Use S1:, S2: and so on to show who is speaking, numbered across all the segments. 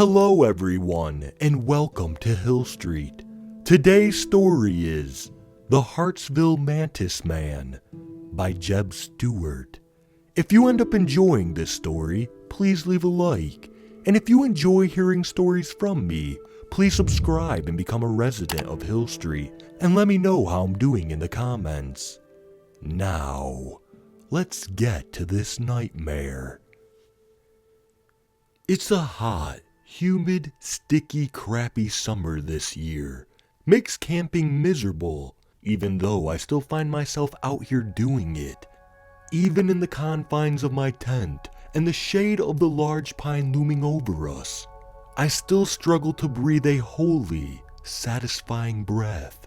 S1: Hello everyone, and welcome to Hill Street. Today's story is The Hartsville Mantis Man by Jeb Stewart. If you end up enjoying this story, please leave a like. And if you enjoy hearing stories from me, please subscribe and become a resident of Hill Street and let me know how I'm doing in the comments. Now, let's get to this nightmare. It's a hot, humid, sticky, crappy summer this year. Makes camping miserable, even though I still find myself out here doing it. Even in the confines of my tent and the shade of the large pine looming over us, I still struggle to breathe a holy, satisfying breath.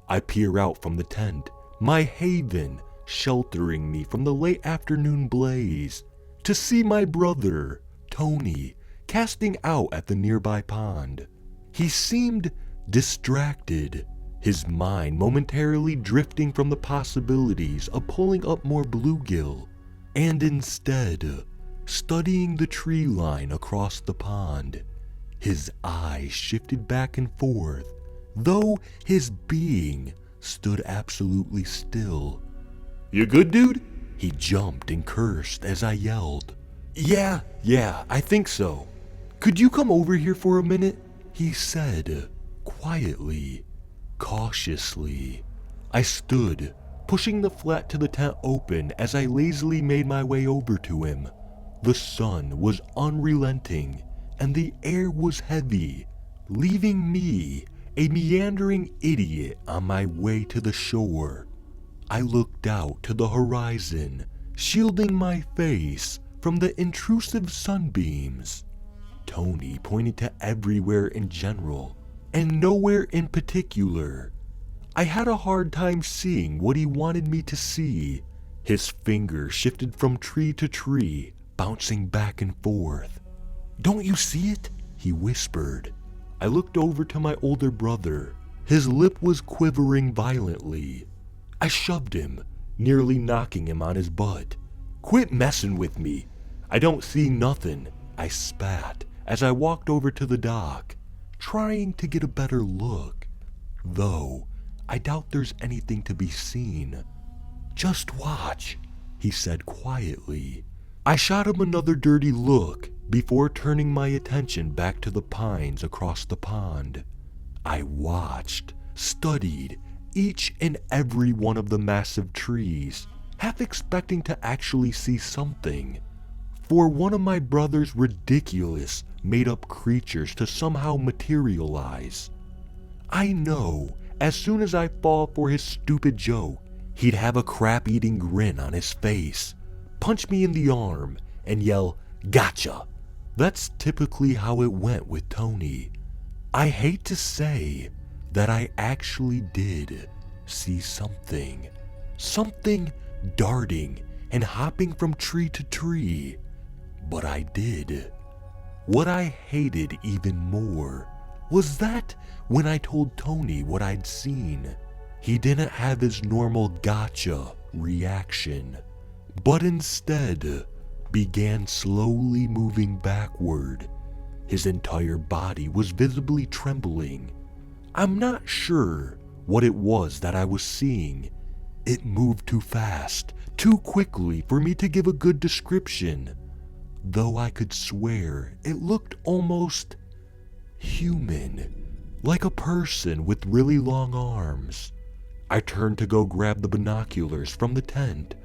S1: I peer out from the tent, my haven sheltering me from the late afternoon blaze, to see my brother, Tony, casting out at the nearby pond. He seemed distracted, his mind momentarily drifting from the possibilities of pulling up more bluegill, and instead studying the tree line across the pond. His eyes shifted back and forth, though his being stood absolutely still. "You good, dude?" He jumped and cursed as I yelled. Yeah, I think so. "Could you come over here for a minute?" he said, quietly, cautiously. I stood, pushing the flap to the tent open as I lazily made my way over to him. The sun was unrelenting, and the air was heavy, leaving me, a meandering idiot, on my way to the shore. I looked out to the horizon, shielding my face from the intrusive sunbeams. Tony pointed to everywhere in general, and nowhere in particular. I had a hard time seeing what he wanted me to see. His finger shifted from tree to tree, bouncing back and forth. "Don't you see it?" he whispered. I looked over to my older brother. His lip was quivering violently. I shoved him, nearly knocking him on his butt. "Quit messing with me. I don't see nothing," I spat as I walked over to the dock, trying to get a better look. Though, I doubt there's anything to be seen. "Just watch," he said quietly. I shot him another dirty look before turning my attention back to the pines across the pond. I watched, studied each and every one of the massive trees, half expecting to actually see something. For one of my brother's ridiculous, made-up creatures to somehow materialize. I know, as soon as I fall for his stupid joke, he'd have a crap-eating grin on his face, punch me in the arm, and yell, "Gotcha!" That's typically how it went with Tony. I hate to say that I actually did see something. Something darting and hopping from tree to tree. But I did. What I hated even more was that when I told Tony what I'd seen, he didn't have his normal gotcha reaction, but instead began slowly moving backward. His entire body was visibly trembling. I'm not sure what it was that I was seeing. It moved too fast, too quickly for me to give a good description, though I could swear it looked almost human, like a person with really long arms. I turned to go grab the binoculars from the tent,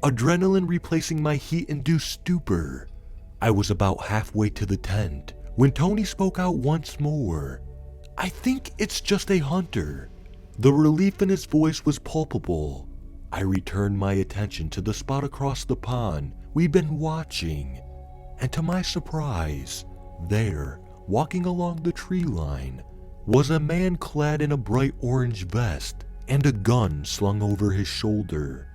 S1: adrenaline replacing my heat-induced stupor. I was about halfway to the tent when Tony spoke out once more. "I think it's just a hunter." The relief in his voice was palpable. I returned my attention to the spot across the pond we'd been watching, and to my surprise, there, walking along the tree line, was a man clad in a bright orange vest and a gun slung over his shoulder.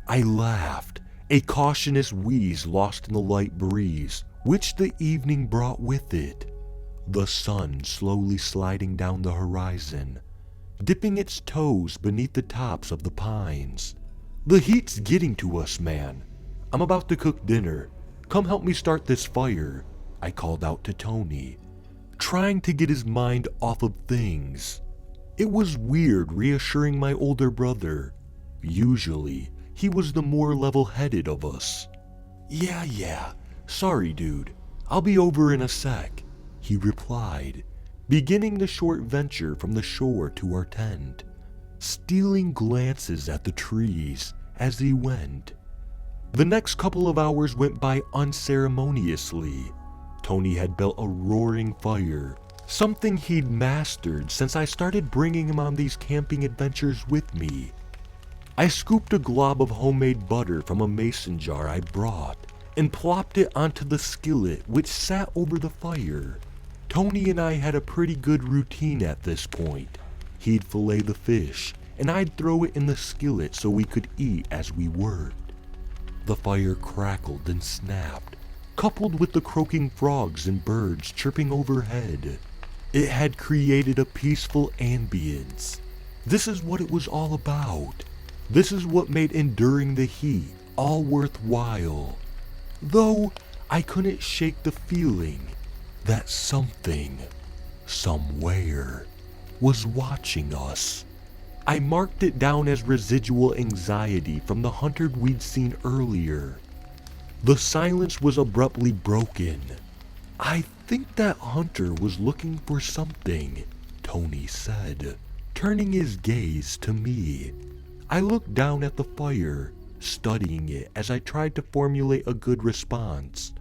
S1: I laughed, a cautious wheeze lost in the light breeze which the evening brought with it. The sun slowly sliding down the horizon, dipping its toes beneath the tops of the pines. "The heat's getting to us, man. I'm about to cook dinner. Come help me start this fire," I called out to Tony. trying to get his mind off of things. It was weird reassuring my older brother. Usually, he was the more level-headed of us. Yeah, sorry dude, I'll be over in a sec, he replied, beginning the short venture from the shore to our tent, stealing glances at the trees as he went. The next couple of hours went by unceremoniously. Tony had built a roaring fire, something he'd mastered since I started bringing him on these camping adventures with me. I scooped a glob of homemade butter from a mason jar I brought and plopped it onto the skillet which sat over the fire. Tony and I had a pretty good routine at this point. He'd fillet the fish and I'd throw it in the skillet so we could eat as we worked. The fire crackled and snapped, coupled with the croaking frogs and birds chirping overhead. It had created a peaceful ambience. This is what it was all about. This is what made enduring the heat all worthwhile. Though I couldn't shake the feeling that something, somewhere, was watching us. I marked it down as residual anxiety from the hunter we'd seen earlier. The silence was abruptly broken. I think that hunter was looking for something, Tony said, turning his gaze to me. I looked down at the fire, studying it as I tried to formulate a good response.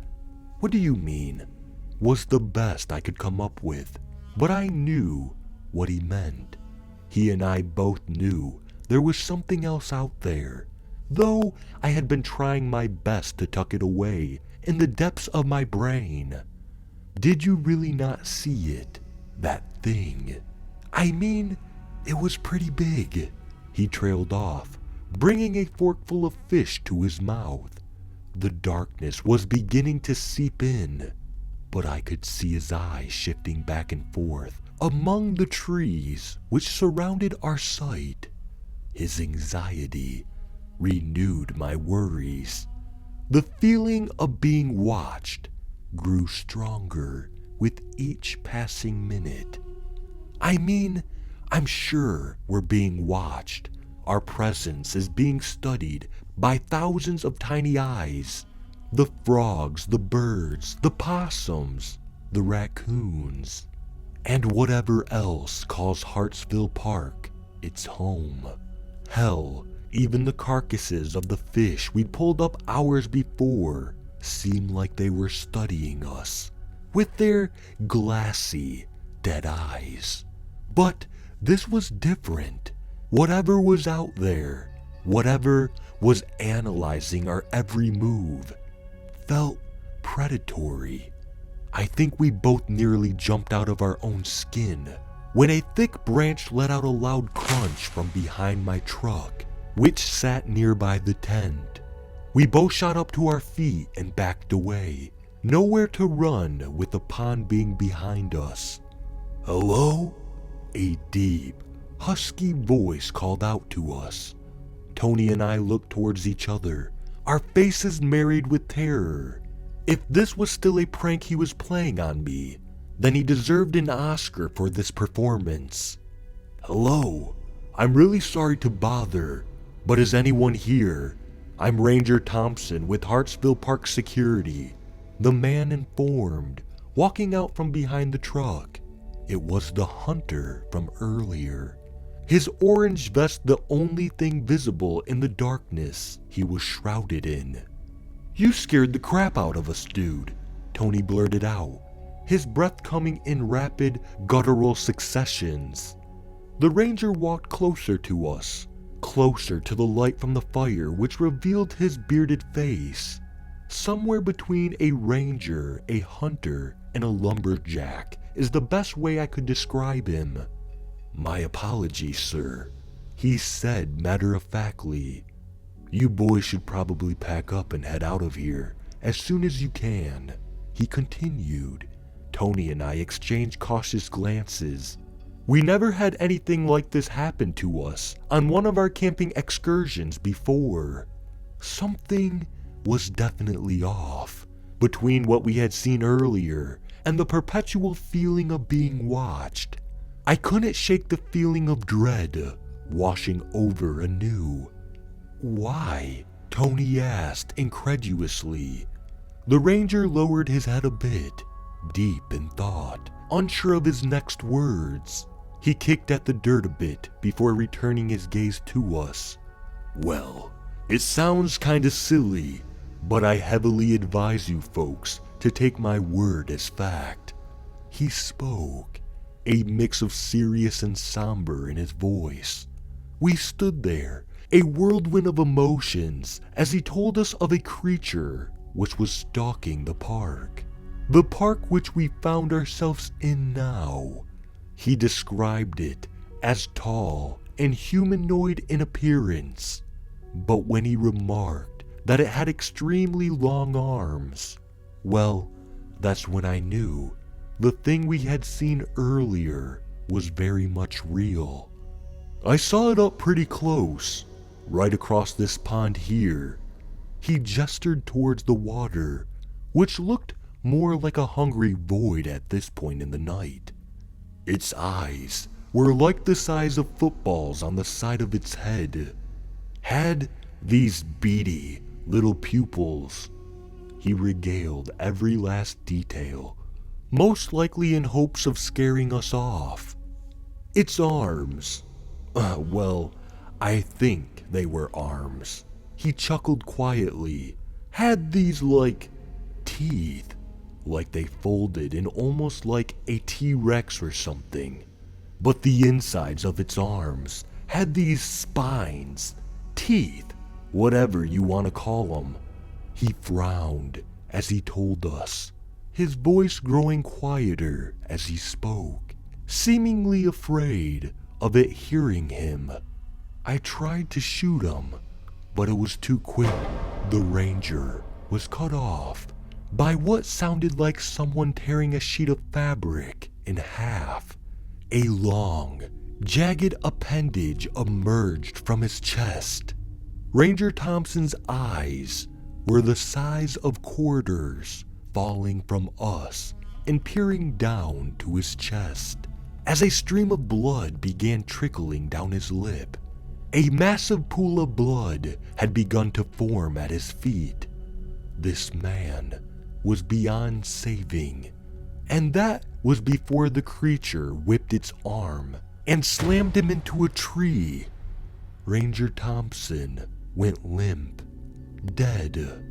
S1: What do you mean? Was the best I could come up with, but I knew what he meant. He and I both knew there was something else out there, though I had been trying my best to tuck it away in the depths of my brain. Did you really not see it? That thing? I mean, it was pretty big. He trailed off, bringing a forkful of fish to his mouth. The darkness was beginning to seep in, but I could see his eyes shifting back and forth among the trees which surrounded our sight. His anxiety renewed my worries. The feeling of being watched grew stronger with each passing minute. I mean, I'm sure we're being watched. Our presence is being studied by thousands of tiny eyes. The frogs, the birds, the possums, the raccoons, and whatever else calls Hartsville Park its home. Hell, even the carcasses of the fish we'd pulled up hours before seemed like they were studying us with their glassy, dead eyes. But this was different. Whatever was out there, whatever was analyzing our every move, felt predatory. I think we both nearly jumped out of our own skin when a thick branch let out a loud crunch from behind my truck, which sat nearby the tent. We both shot up to our feet and backed away, nowhere to run with the pond being behind us. Hello? A deep, husky voice called out to us. Tony and I looked towards each other, our faces married with terror. If this was still a prank he was playing on me, then he deserved an Oscar for this performance. Hello, I'm really sorry to bother, but is anyone here? I'm Ranger Thompson with Hartsville Park Security, the man informed, walking out from behind the truck. It was the hunter from earlier. His orange vest the only thing visible in the darkness he was shrouded in. You scared the crap out of us, dude, Tony blurted out, his breath coming in rapid, guttural successions. The ranger walked closer to us, closer to the light from the fire which revealed his bearded face. Somewhere between a ranger, a hunter, and a lumberjack is the best way I could describe him. My apologies, sir, he said matter-of-factly. You boys should probably pack up and head out of here as soon as you can, he continued. Tony and I exchanged cautious glances. We never had anything like this happen to us on one of our camping excursions before. Something was definitely off between what we had seen earlier and the perpetual feeling of being watched. I couldn't shake the feeling of dread washing over anew. "Why?" Tony asked incredulously. The ranger lowered his head a bit, deep in thought, unsure of his next words. He kicked at the dirt a bit before returning his gaze to us. "Well, it sounds kinda silly, but I heavily advise you folks to take my word as fact." He spoke, a mix of serious and somber in his voice. We stood there, a whirlwind of emotions, as he told us of a creature which was stalking the park which we found ourselves in now. He described it as tall and humanoid in appearance, but when he remarked that it had extremely long arms, well, that's when I knew the thing we had seen earlier was very much real. "I saw it up pretty close, right across this pond here." He gestured towards the water, which looked more like a hungry void at this point in the night. Its eyes were like the size of footballs on the side of its head, had these beady little pupils. He regaled every last detail, most likely in hopes of scaring us off. Its arms, well, I think they were arms. He chuckled quietly, had these like teeth, like they folded in almost like a T-Rex or something. But the insides of its arms had these spines, teeth, whatever you want to call them. He frowned as he told us, his voice growing quieter as he spoke, seemingly afraid of it hearing him. I tried to shoot him, but it was too quick. The ranger was cut off by what sounded like someone tearing a sheet of fabric in half. A long, jagged appendage emerged from his chest. Ranger Thompson's eyes were the size of quarters, falling from us and peering down to his chest as a stream of blood began trickling down his lip. A massive pool of blood had begun to form at his feet. This man was beyond saving, and that was before the creature whipped its arm and slammed him into a tree. Ranger Thompson went limp, dead.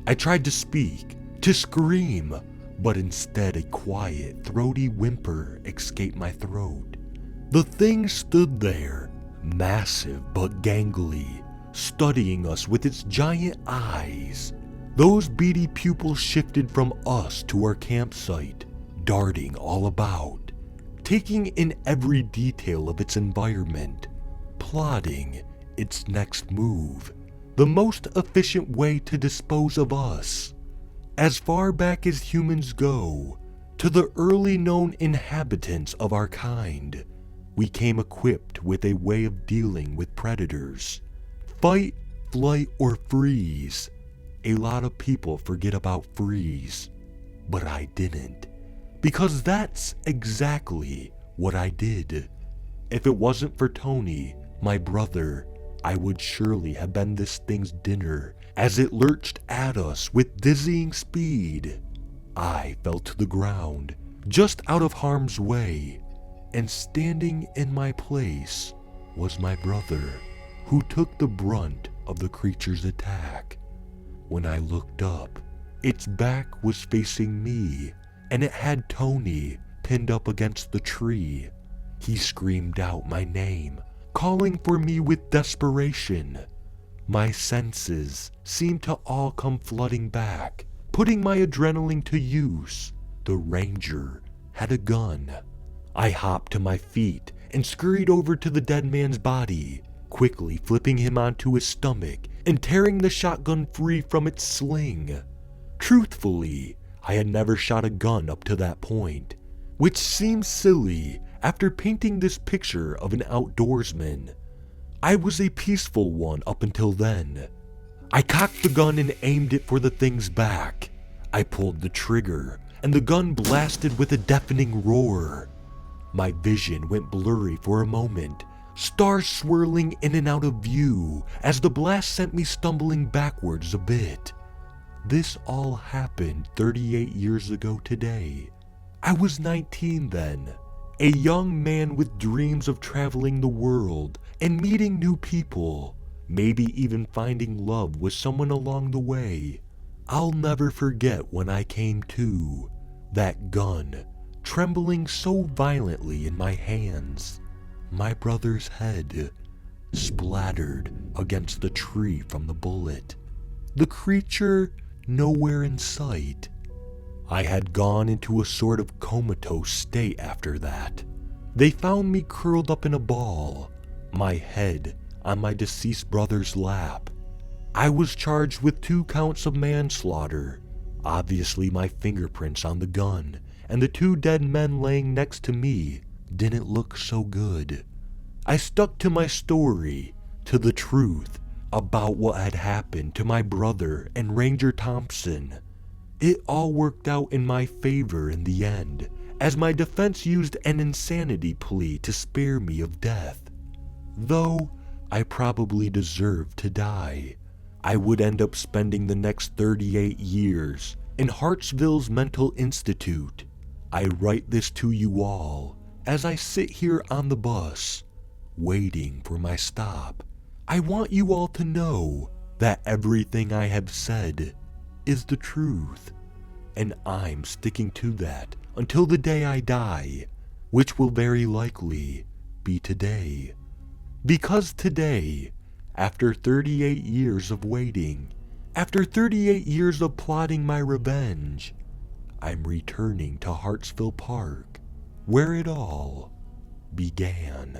S1: I tried to speak, to scream, but instead a quiet, throaty whimper escaped my throat. The thing stood there, massive but gangly, studying us with its giant eyes. Those beady pupils shifted from us to our campsite, darting all about, taking in every detail of its environment, plotting its next move, the most efficient way to dispose of us. As far back as humans go, to the early known inhabitants of our kind, we came equipped with a way of dealing with predators. Fight, flight, or freeze. A lot of people forget about freeze, but I didn't, because that's exactly what I did. If it wasn't for Tony, my brother, I would surely have been this thing's dinner as it lurched at us with dizzying speed. I fell to the ground, just out of harm's way, and standing in my place was my brother, who took the brunt of the creature's attack. When I looked up, its back was facing me, and it had Tony pinned up against the tree. He screamed out my name, calling for me with desperation. My senses seemed to all come flooding back, putting my adrenaline to use. The ranger had a gun. I hopped to my feet and scurried over to the dead man's body, quickly flipping him onto his stomach and tearing the shotgun free from its sling. Truthfully, I had never shot a gun up to that point, which seems silly after painting this picture of an outdoorsman. I was a peaceful one up until then. I cocked the gun and aimed it for the thing's back. I pulled the trigger and the gun blasted with a deafening roar. My vision went blurry for a moment, stars swirling in and out of view as the blast sent me stumbling backwards a bit. This all happened 38 years ago today. I was 19 then, a young man with dreams of traveling the world and meeting new people, maybe even finding love with someone along the way. I'll never forget when I came to, that gun trembling so violently in my hands, my brother's head splattered against the tree from the bullet, the creature nowhere in sight. I had gone into a sort of comatose state after that. They found me curled up in a ball, my head on my deceased brother's lap. I was charged with 2 counts of manslaughter, obviously my fingerprints on the gun, and the 2 dead men laying next to me didn't look so good. I stuck to my story, to the truth about what had happened to my brother and Ranger Thompson. It all worked out in my favor in the end, as my defense used an insanity plea to spare me of death. Though I probably deserved to die, I would end up spending the next 38 years in Hartsville's mental institute. I write this to you all as I sit here on the bus, waiting for my stop. I want you all to know that everything I have said is the truth, and I'm sticking to that until the day I die, which will very likely be today. Because today, after 38 years of waiting, after 38 years of plotting my revenge, I'm returning to Hartsville Park, where it all began.